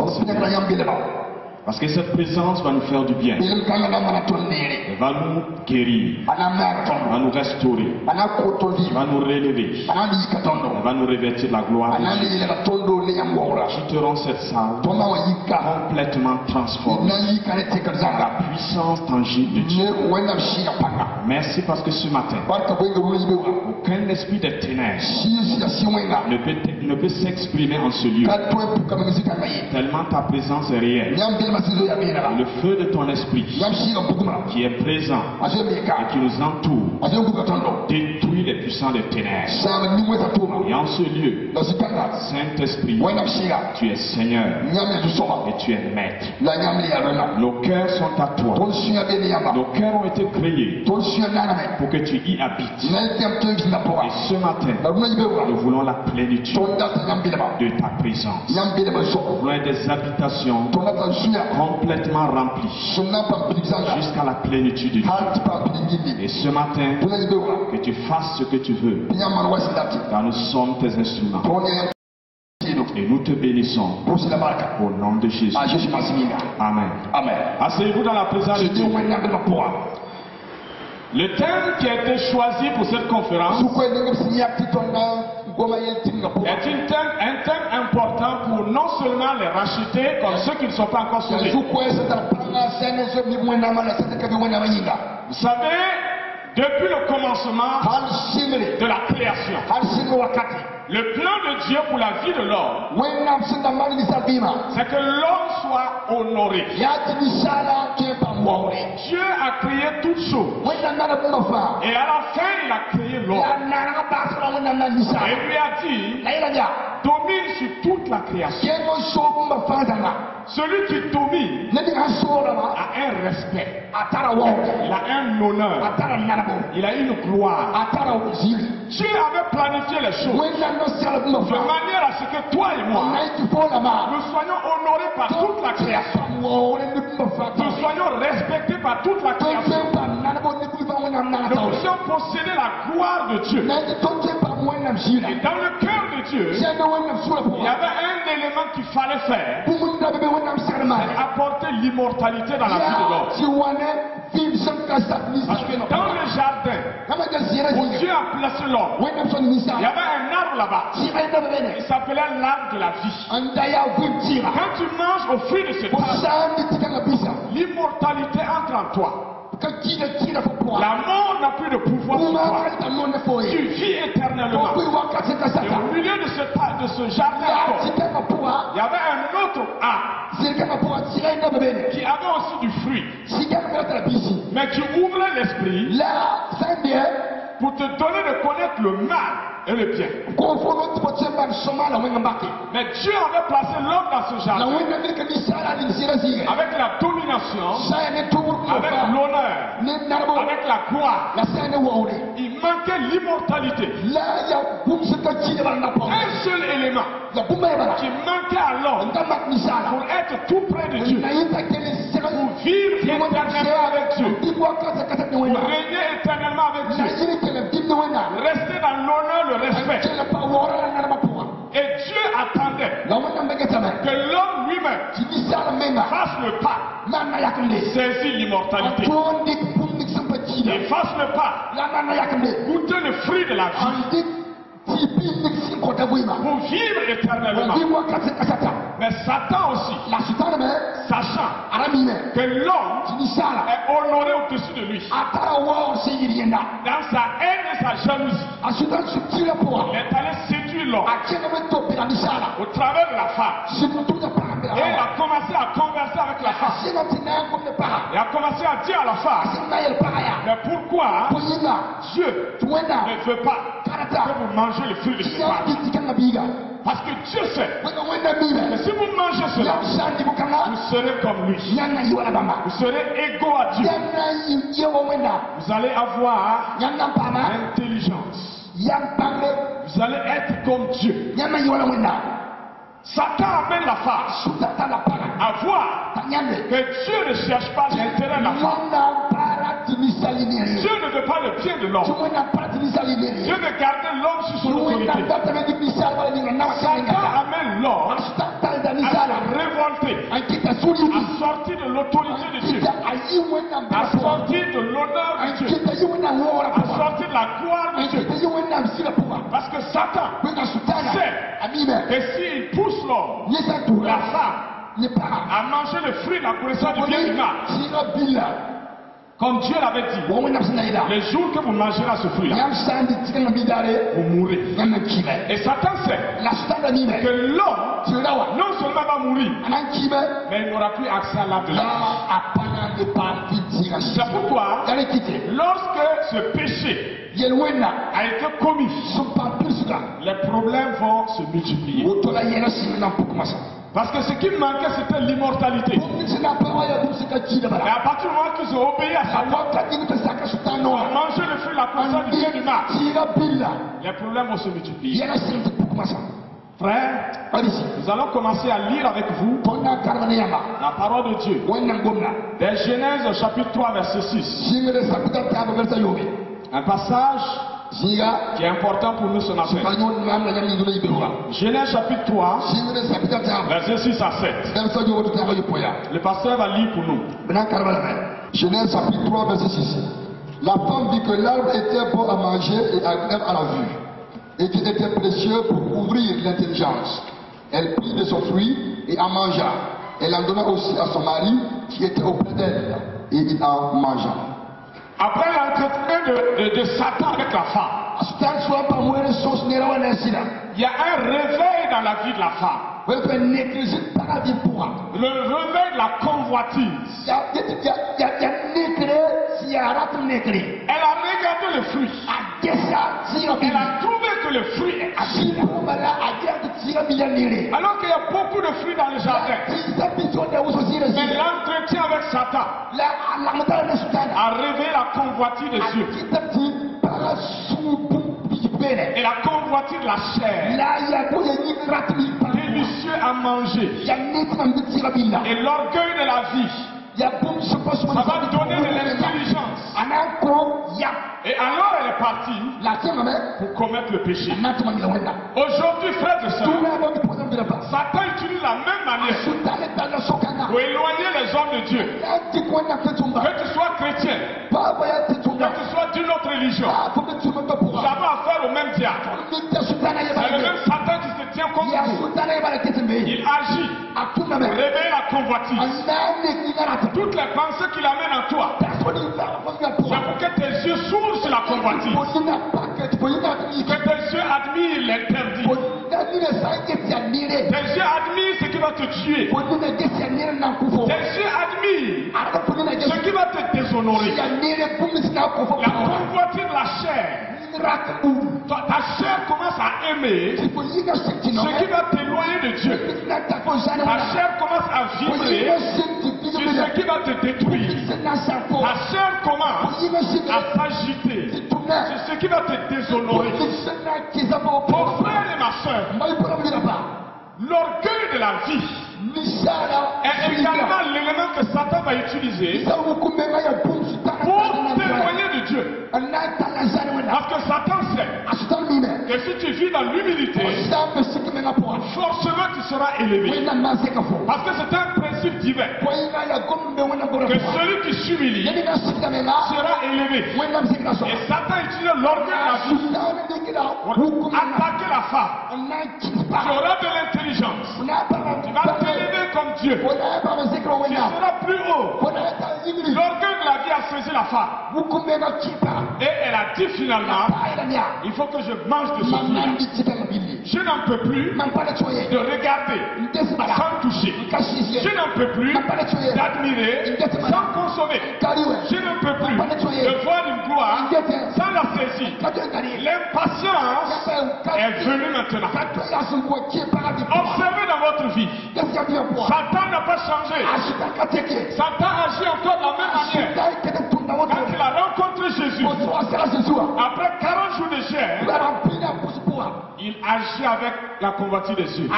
Seigneur. Parce que cette présence va nous faire du bien. Elle va nous guérir. Elle va nous restaurer. Elle va nous relever. Elle va nous revêtir de la gloire de Dieu. Nous quitterons cette salle complètement transformée par la puissance tangible de Dieu. Merci parce que ce matin, aucun esprit de ténèbres ne peut s'exprimer en ce lieu. Tellement ta présence est réelle. Et le feu de ton esprit qui est présent et qui nous entoure détruit les puissants des ténèbres. Et en ce lieu, Saint-Esprit, tu es Seigneur et tu es Maître. Nos cœurs sont à toi. Nos cœurs ont été créés pour que tu y habites. Et ce matin, nous voulons la plénitude de ta présence. Nous voulons des habitations complètement remplies jusqu'à la plénitude de Dieu. Et ce matin, que tu fasses ce que tu veux, car nous sommes tes instruments. Et nous te bénissons au nom de Jésus. Amen. Asseyez-vous dans la présence de Dieu. Le thème qui a été choisi pour cette conférence est un thème important pour non seulement les racheter comme ceux qui ne sont pas encore sauvés. Vous savez, depuis le commencement de la création, le plan de Dieu pour la vie de l'homme, c'est que l'homme soit honoré. Dieu a créé toutes choses. Et à la fin, il a créé l'homme. Et il lui a dit, domine sur toute la création. Celui qui domine a un respect. Il a un honneur. Il a une gloire. Dieu avait planifié les choses de manière à ce que toi et moi, nous soyons honorés par toute la création. Nous soyons respectés par toute la création. Nous puissions posséder la gloire de Dieu. Et dans le cœur de Dieu, il y avait un élément qu'il fallait faire. C'est apporter l'immortalité dans la vie de l'homme. Parce que dans le jardin où Dieu a placé l'homme, il y avait un arbre là-bas. Il s'appelait l'arbre de la vie. Quand tu manges au fruit de cet arbre, l'immortalité entre en toi. La mort n'a plus de pouvoir sur toi. Tu vis éternellement. Et au milieu de ce jardin, il y avait un autre arbre qui avait aussi du fruit. Mais qui ouvrait l'esprit pour te donner de connaître le mal et le bien. Mais Dieu avait placé l'homme dans ce jardin avec la domination, avec l'honneur, avec la gloire. Il manquait l'immortalité. Un seul élément qui manquait à l'homme pour être tout près de Dieu, pour vivre éternellement avec Dieu, pour régner éternellement avec Dieu, rester dans l'honneur, le respect. Et Dieu attendait que l'homme lui-même fasse le pas, saisir l'immortalité, et fasse le pas, goûter le fruit de la vie, pour vivre éternellement. Mais Satan aussi, sachant que l'homme est honoré au-dessus de lui, dans sa haine et sa jalousie, il est allé séduire l'homme au travers de la femme. Et il a commencé à converser avec la femme. Il a commencé à dire à la femme, mais pourquoi Dieu ne veut pas que vous mangez le fruit de ce arbre? Parce que Dieu sait que si vous mangez cela, vous serez comme lui. Vous serez égaux à Dieu. Vous allez avoir l'intelligence. Vous allez être comme Dieu. Satan amène la femme à voir que Dieu ne cherche pas l'intérêt de la femme. Dieu ne veut pas le bien de l'homme. Dieu veut garder l'homme sous son autorité. Satan amène l'homme à se révolter assorti de l'autorité de Dieu, assorti de l'honneur de Dieu, assorti de la gloire de Dieu. Parce que Satan sait que s'il pousse l'homme, la femme, à manger le fruit de la connaissance du bien et du mal, comme Dieu l'avait dit, les jours que vous mangerez ce fruit-là, vous mourrez. Et Satan sait que l'homme non seulement va mourir, mais il n'aura plus accès à l'arbre de la vie. C'est pourquoi, lorsque ce péché a été commis, les problèmes vont se multiplier. Parce que ce qui manquait, c'était l'immortalité. Et à partir du moment qu'ils ont obéi à Satan, ont mangé le fruit de la connaissance du bien et du mal, les problèmes vont se multiplier. Frère, nous allons commencer à lire avec vous la parole de Dieu. Des Genèse au chapitre 3, verset 6. Un passage qui est important pour nous ce matin. Genèse chapitre 3, verset 6 à 7. Le pasteur va lire pour nous. Genèse chapitre 3, verset 6. La femme dit que l'arbre était bon à manger et agréable à la vue, et qu'il était précieux pour ouvrir l'intelligence. Elle prit de son fruit et en mangea. Elle en donna aussi à son mari qui était auprès d'elle, et il en mangea. Après l'entretien de Satan avec la femme, il y a un réveil dans la vie de la femme. Le réveil de la convoitise. Elle a regardé le fruit. Elle a trouvé que le fruit est acide. Alors qu'il y a beaucoup de fruits dans le jardin. Mais l'entretien avec Satan a réveillé la convoitise des yeux. Et la convoitise de la chair. Délicieux à manger. Et l'orgueil de la vie. Ça va donner de l'intelligence. Et alors elle est partie pour commettre le péché. Aujourd'hui, frères et sœurs, Satan utilise la même manière pour éloigner les hommes de Dieu. Que tu sois chrétien, que tu sois d'une autre religion, nous avons affaire au même diable. C'est le même Satan qui se tient contre vous. Il agit pour réveiller la convoitise. Toutes les pensées qu'il amène en toi, c'est pour que tes yeux s'ouvrent sur la convoitise. Que tes yeux admirent l'interdit. Tes yeux admirent ce qui va te tuer. Tes yeux admirent ce qui va te déshonorer. La convoitise de la chair. Ta chair commence à aimer ce qui va t'éloigner de Dieu. Ta chair commence à vibrer sur ce qui va te détruire. Ta chair commence à s'agiter sur ce qui va te déshonorer. Mon frère et ma soeur, l'orgueil de la vie est également l'élément que Satan va utiliser pour t'éloigner de Dieu. Parce que Satan sait que si tu vis dans l'humilité, forcément tu seras élevé. Parce que c'est un principe divin que celui qui s'humilie sera élevé. Et Satan utilise l'orgueil de la vie pour attaquer la femme. Tu auras de l'intelligence. Tu vas t'élever comme Dieu. Tu seras plus haut. L'orgueil de la vie a saisi la femme. Et elle a dit finalement, il faut que je mange de ce fruit-là. Je n'en peux plus de regarder sans toucher. Je n'en peux plus d'admirer sans consommer. Je n'en peux plus de voir une gloire sans la saisir. L'impatience est venue maintenant. Observez dans votre vie. Satan n'a pas changé. Satan agit encore de la même manière. Quand il a rencontré Jésus, après 40 jours de chair, il agit avec la convoitise des yeux.